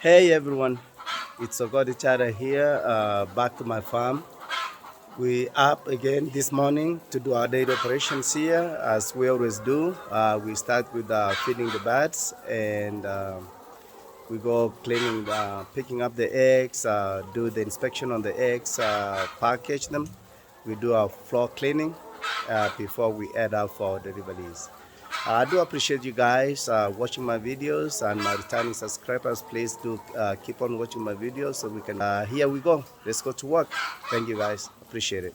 Hey everyone, it's Ogodi Chara here, back to my farm. We up again this morning to do our daily operations here, as we always do. We start with feeding the birds, and we go cleaning, picking up the eggs, do the inspection on the eggs, package them. We do our floor cleaning before we head out for deliveries. I do appreciate you guys watching my videos, and my returning subscribers. Please do keep on watching my videos so we can. Here we go. Let's go to work. Thank you guys. Appreciate it.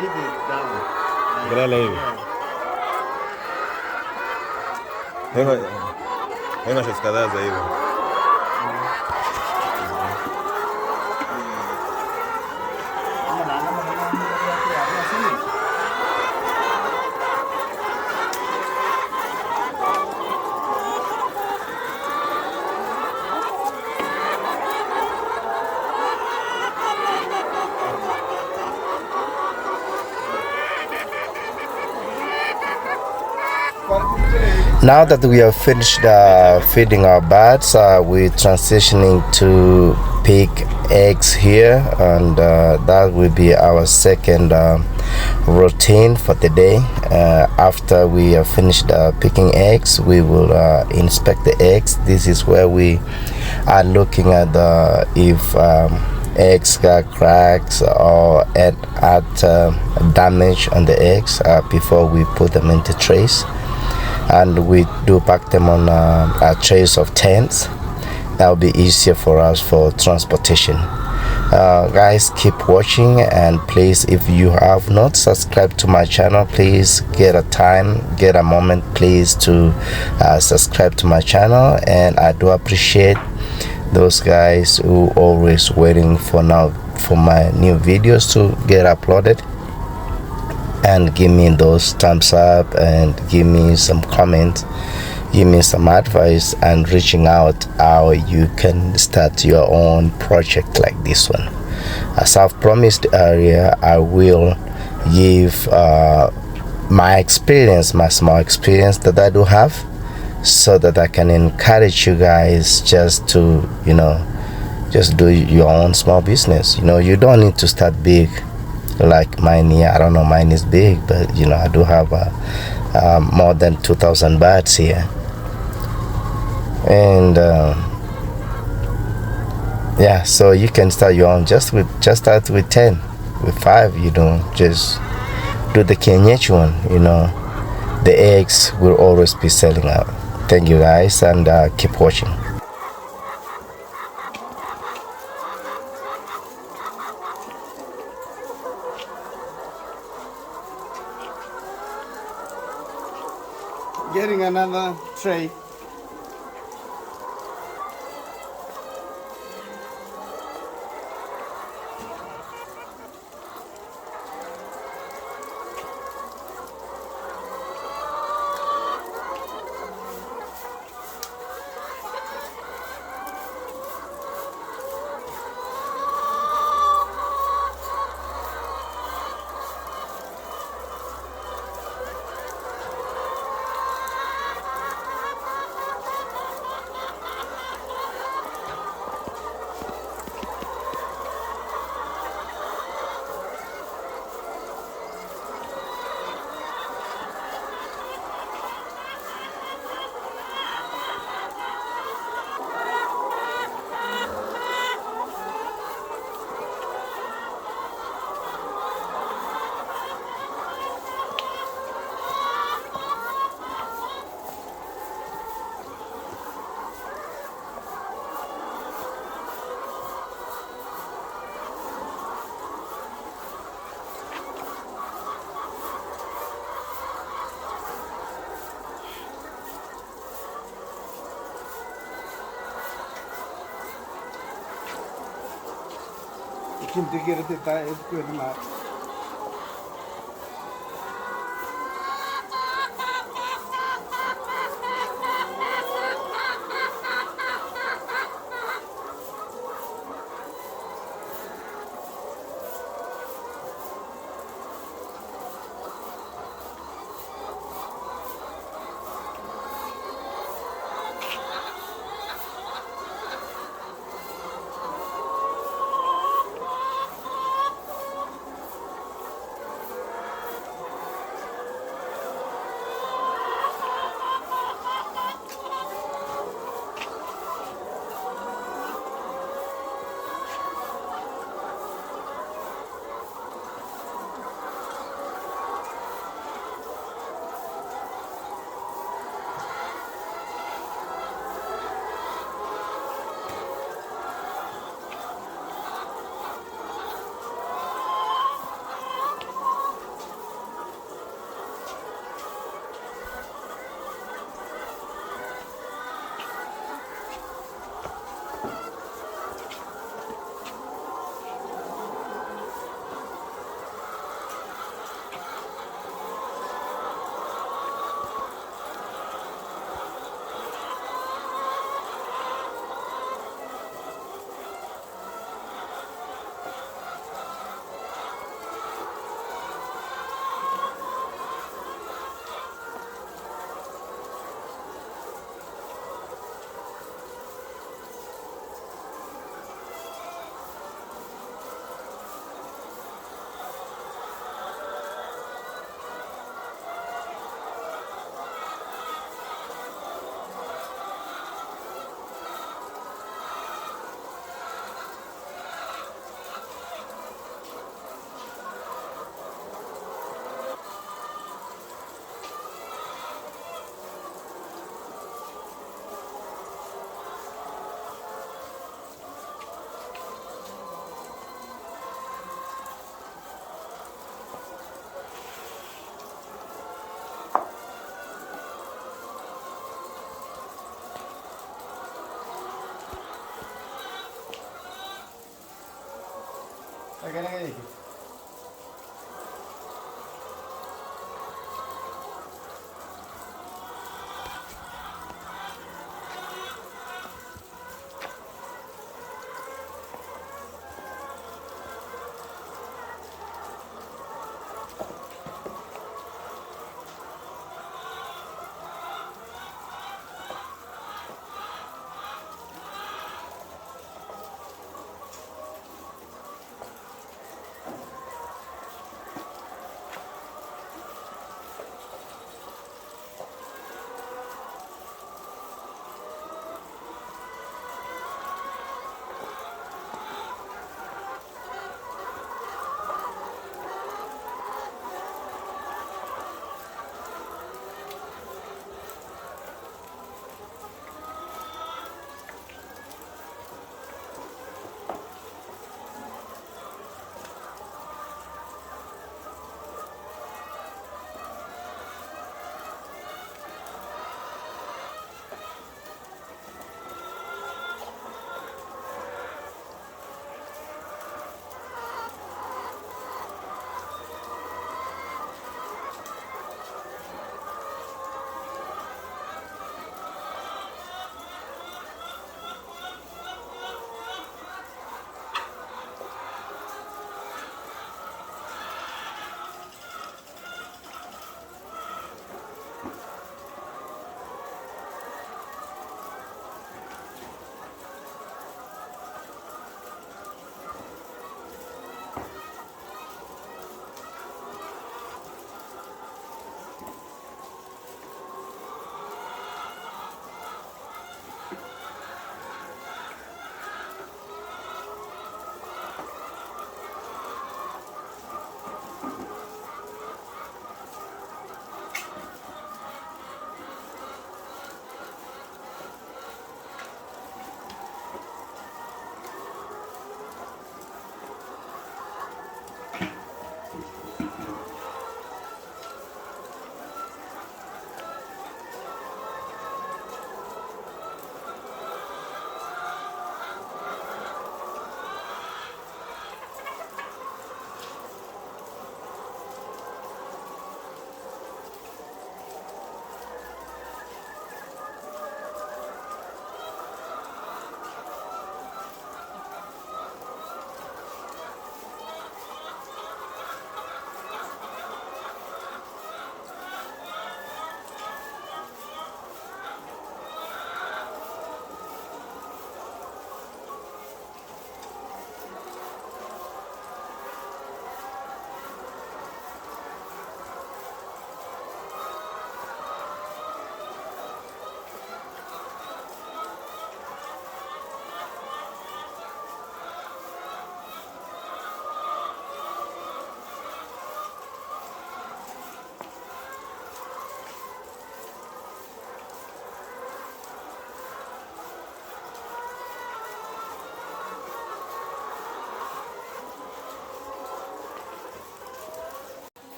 leave it down. Grele hivi. Haina shots kadhaa za hivyo. Now that we have finished feeding our birds, we're transitioning to pick eggs here, and that will be our second routine for the day. After we have finished picking eggs, we will inspect the eggs. This is where we are looking at if eggs got cracks or at damage on the eggs before we put them into trays. And we do pack them on trays of tents. That will be easier for us for transportation. Guys, keep watching, and please, if you have not subscribed to my channel, please get a moment please to subscribe to my channel. And I do appreciate those guys who always waiting for my new videos to get uploaded, and give me those thumbs up and give me some comments, give me some advice, and reaching out how you can start your own project like this one. As I've promised earlier, I will give my experience, my small experience that I do have, so that I can encourage you guys just to just do your own small business. You don't need to start big like mine here. I don't know, mine is big, but I do have more than 2,000 birds here, and yeah, so you can start your own just start with 10, with 5. Just do the kienyeji one. The eggs will always be selling out. Thank you guys, and keep watching. Getting another tray. Kimde geride daha etmiyorum abi.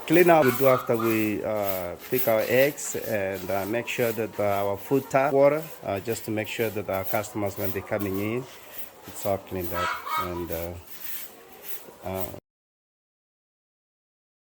Clean up we do after we pick our eggs and make sure that our food tap water, just to make sure that our customers, when they're coming in, it's all cleaned up. And